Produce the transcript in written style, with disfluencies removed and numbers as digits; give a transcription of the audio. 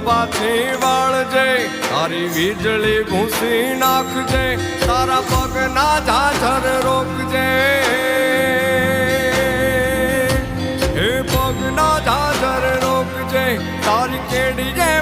પાછી વાળજે, તારી વીજળી ભૂસી નાખજે, તારા પગના ઝાઝર રોકજે, હે પગના ઝાઝર રોકજે, તારી કેડીએ